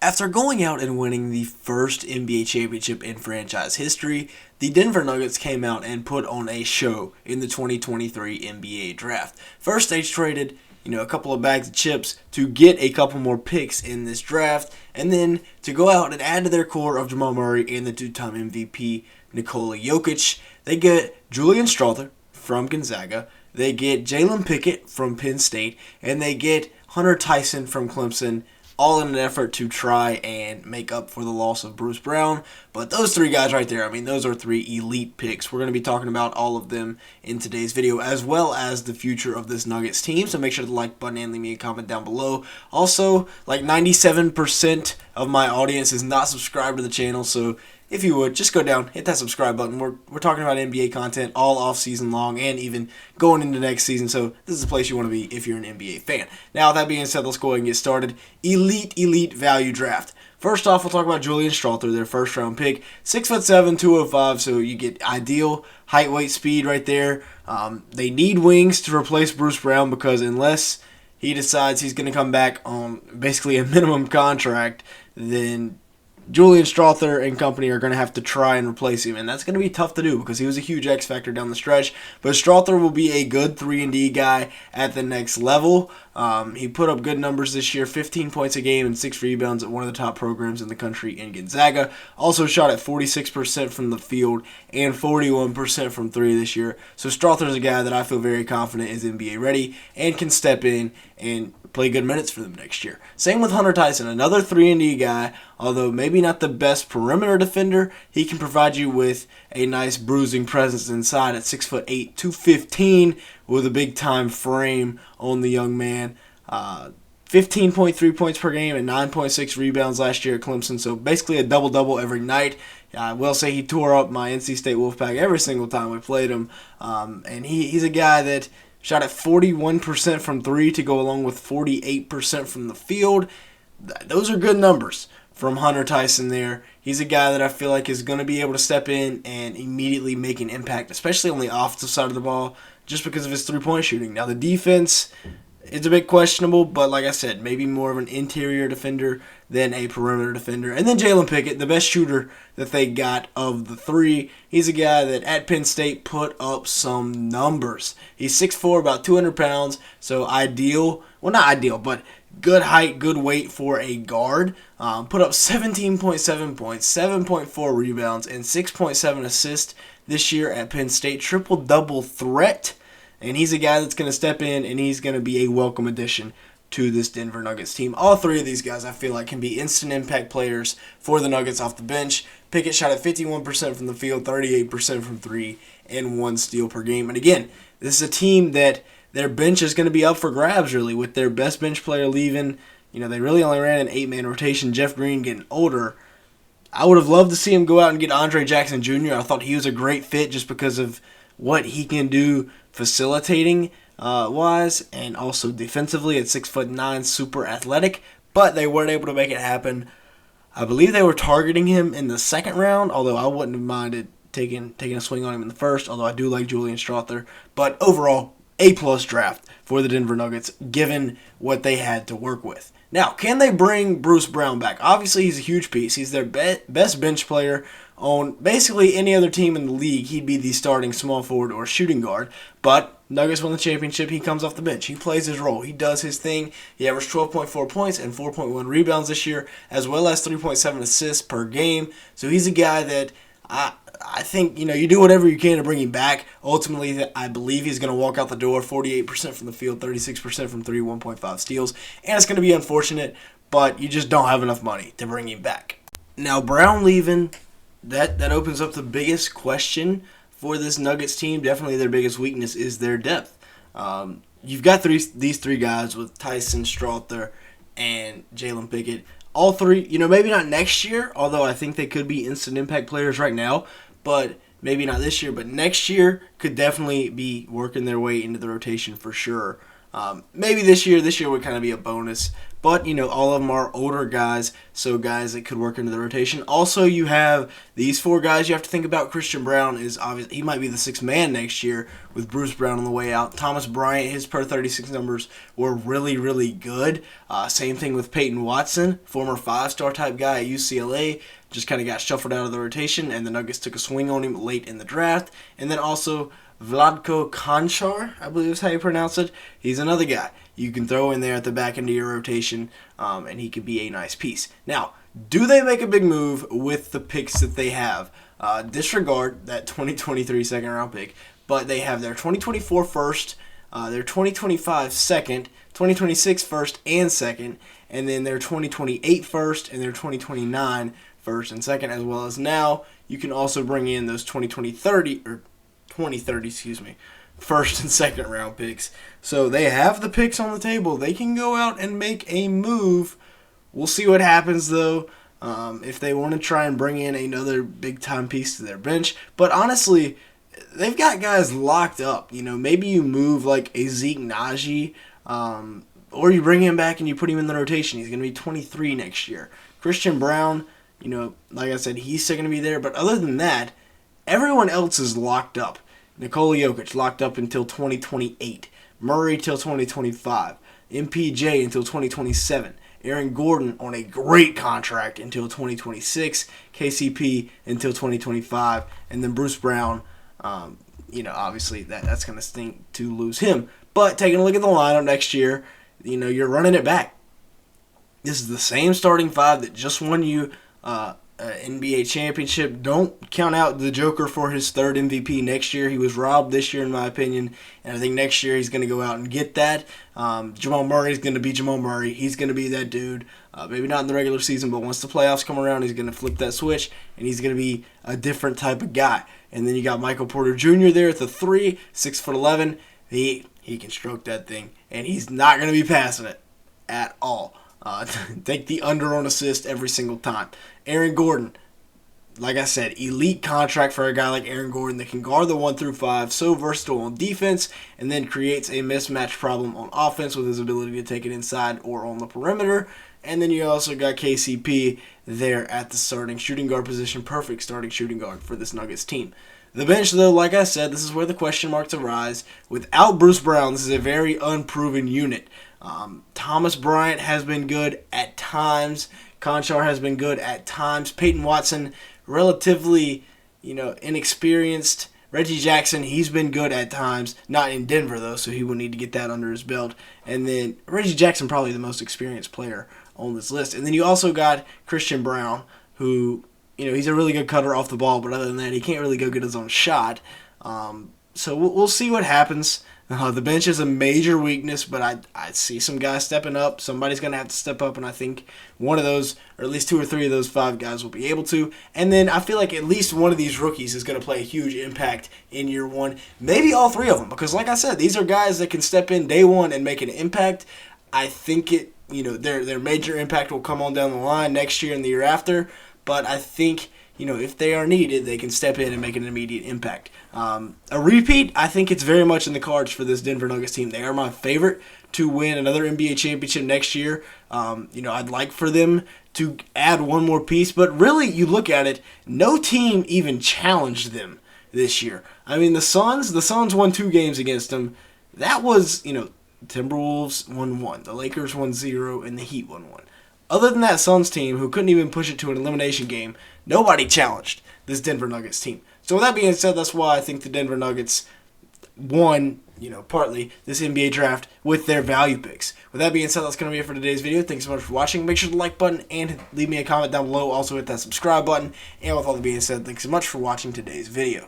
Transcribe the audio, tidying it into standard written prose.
After going out and winning the first NBA championship in franchise history, the Denver Nuggets came out and put on a show in the 2023 NBA draft. First, they traded, a couple of bags of chips to get a couple more picks in this draft, and then to go out and add to their core of Jamal Murray and the two-time MVP Nikola Jokic, they get Julian Strawther from Gonzaga, they get Jalen Pickett from Penn State, and they get Hunter Tyson from Clemson, all in an effort to try and make up for the loss of Bruce Brown. But those three guys right there, those are three elite picks. We're going to be talking about all of them in today's video, as well as the future of this Nuggets team. So make sure to like button and leave me a comment down below. Also, like 97% of my audience is not subscribed to the channel, so if you would, just go down, hit that subscribe button. We're talking about NBA content all off season long and even going into next season, so this is the place you want to be if you're an NBA fan. Now, with that being said, let's go ahead and get started. Elite value draft. First off, we'll talk about Julian Strawther, their first round pick. 6'7", 205, so you get ideal height, weight, speed right there. They need wings to replace Bruce Brown because unless he decides he's going to come back on basically a minimum contract, then Julian Strawther and company are going to have to try and replace him, and that's going to be tough to do because he was a huge X factor down the stretch. But Strawther will be a good 3-and-D guy at the next level. He put up good numbers this year, 15 points a game and 6 rebounds at one of the top programs in the country in Gonzaga. Also shot at 46% from the field and 41% from 3 this year. So Strawther's a guy that I feel very confident is NBA ready and can step in and play good minutes for them next year. Same with Hunter Tyson, another 3-and-D guy, although maybe not the best perimeter defender. He can provide you with a nice bruising presence inside at 6'8", 215 with a big-time frame on the young man. 15.3 points per game and 9.6 rebounds last year at Clemson, so basically a double-double every night. I will say he tore up my NC State Wolfpack every single time we played him, and he's a guy that shot at 41% from 3 to go along with 48% from the field. Those are good numbers from Hunter Tyson there. He's a guy that I feel like is going to be able to step in and immediately make an impact, especially on the offensive side of the ball, just because of his three-point shooting. Now, the defense is a bit questionable, but like I said, maybe more of an interior defender than a perimeter defender. And then Jalen Pickett, the best shooter that they got of the three. He's a guy that at Penn State put up some numbers. He's 6'4", about 200 pounds, so ideal. Well, not ideal, but good height, good weight for a guard. Put up 17.7 points, 7.4 rebounds, and 6.7 assists this year at Penn State. Triple-double threat. And he's a guy that's going to step in, and he's going to be a welcome addition to this Denver Nuggets team. All three of these guys I feel like can be instant impact players for the Nuggets off the bench. Pickett shot at 51% from the field, 38% from 3, and 1 steal per game. And again, this is a team that their bench is going to be up for grabs, really, with their best bench player leaving. They really only ran an 8-man rotation. Jeff Green getting older. I would have loved to see him go out and get Andre Jackson Jr. I thought he was a great fit just because of what he can do facilitating wise and also defensively at 6'9", super athletic, but they weren't able to make it happen. I believe they were targeting him in the second round, although I wouldn't have minded taking a swing on him in the first, although I do like Julian Strawther. But overall, A-plus draft for the Denver Nuggets, given what they had to work with. Now, can they bring Bruce Brown back? Obviously, he's a huge piece. He's their best bench player on basically any other team in the league. He'd be the starting small forward or shooting guard. But Nuggets won the championship. He comes off the bench. He plays his role. He does his thing. He averaged 12.4 points and 4.1 rebounds this year, as well as 3.7 assists per game. So he's a guy that I think, you do whatever you can to bring him back. Ultimately, I believe he's going to walk out the door 48% from the field, 36% from 3, 1.5 steals. And it's going to be unfortunate, but you just don't have enough money to bring him back. Now, Brown leaving, that opens up the biggest question for this Nuggets team. Definitely their biggest weakness is their depth. You've got these three guys with Tyson, Strawther, and Jalen Pickett. All three, maybe not next year, although I think they could be instant impact players right now, but maybe not this year. But next year could definitely be working their way into the rotation for sure. Maybe this year would kind of be a bonus, But, all of them are older guys, so guys that could work into the rotation. Also, you have these 4 guys you have to think about. Christian Braun is obviously, he might be the 6th man next year with Bruce Brown on the way out. Thomas Bryant, his per 36 numbers were really, really good. Same thing with Peyton Watson, former 5-star type guy at UCLA. Just kind of got shuffled out of the rotation, and the Nuggets took a swing on him late in the draft. And then also Vladko Konchar, I believe is how you pronounce it. He's another guy you can throw in there at the back end of your rotation, and he could be a nice piece. Now, do they make a big move with the picks that they have? Disregard that 2023 second-round pick, but they have their 2024 first, their 2025 second, 2026 first and second, and then their 2028 first and their 2029 first and second, as well as now you can also bring in those 2030 first and second round picks. So they have the picks on the table. They can go out and make a move. We'll see what happens though. If they want to try and bring in another big time piece to their bench. But honestly, they've got guys locked up. Maybe you move like a Zeke Naji, or you bring him back and you put him in the rotation. He's going to be 23 next year. Christian Braun, like I said, he's still going to be there. But other than that, everyone else is locked up. Nikola Jokic locked up until 2028. Murray till 2025. MPJ until 2027. Aaron Gordon on a great contract until 2026. KCP until 2025. And then Bruce Brown, obviously that's going to stink to lose him. But taking a look at the lineup next year, you're running it back. This is the same starting 5 that just won you NBA championship. Don't count out the Joker for his 3rd MVP next year. He was robbed this year, in my opinion, and I think next year he's going to go out and get that. Jamal Murray is going to be Jamal Murray. He's going to be that dude. Maybe not in the regular season, but once the playoffs come around, he's going to flip that switch, and he's going to be a different type of guy. And then you got Michael Porter Jr. there at the 3, 6'11". He can stroke that thing, and he's not going to be passing it at all. Take the under on assist every single time. Aaron Gordon, like I said, elite contract for a guy like Aaron Gordon that can guard the 1 through 5, so versatile on defense, and then creates a mismatch problem on offense with his ability to take it inside or on the perimeter. And then you also got KCP there at the starting shooting guard position, perfect starting shooting guard for this Nuggets team. The bench, though, like I said, this is where the question marks arise. Without Bruce Brown, this is a very unproven unit. Thomas Bryant has been good at times. Konchar has been good at times. Peyton Watson, relatively, inexperienced. Reggie Jackson, he's been good at times. Not in Denver, though, so he will need to get that under his belt. And then Reggie Jackson, probably the most experienced player on this list. And then you also got Christian Braun, who, he's a really good cutter off the ball, but other than that, he can't really go get his own shot. So we'll see what happens. The bench is a major weakness, but I see some guys stepping up. Somebody's going to have to step up, and I think one of those, or at least 2 or 3 of those 5 guys will be able to. And then I feel like at least one of these rookies is going to play a huge impact in year 1. Maybe all 3 of them, because like I said, these are guys that can step in day 1 and make an impact. I think their major impact will come on down the line next year and the year after, but I think if they are needed, they can step in and make an immediate impact. A repeat, I think it's very much in the cards for this Denver Nuggets team. They are my favorite to win another NBA championship next year. I'd like for them to add one more piece, but really, you look at it, no team even challenged them this year. I mean, the Suns won 2 games against them. That was, Timberwolves won 1, the Lakers won 0, and the Heat won 1. Other than that Suns team, who couldn't even push it to an elimination game, nobody challenged this Denver Nuggets team. So with that being said, that's why I think the Denver Nuggets won, partly this NBA draft with their value picks. With that being said, that's going to be it for today's video. Thanks so much for watching. Make sure to like button and leave me a comment down below. Also hit that subscribe button. And with all that being said, thanks so much for watching today's video.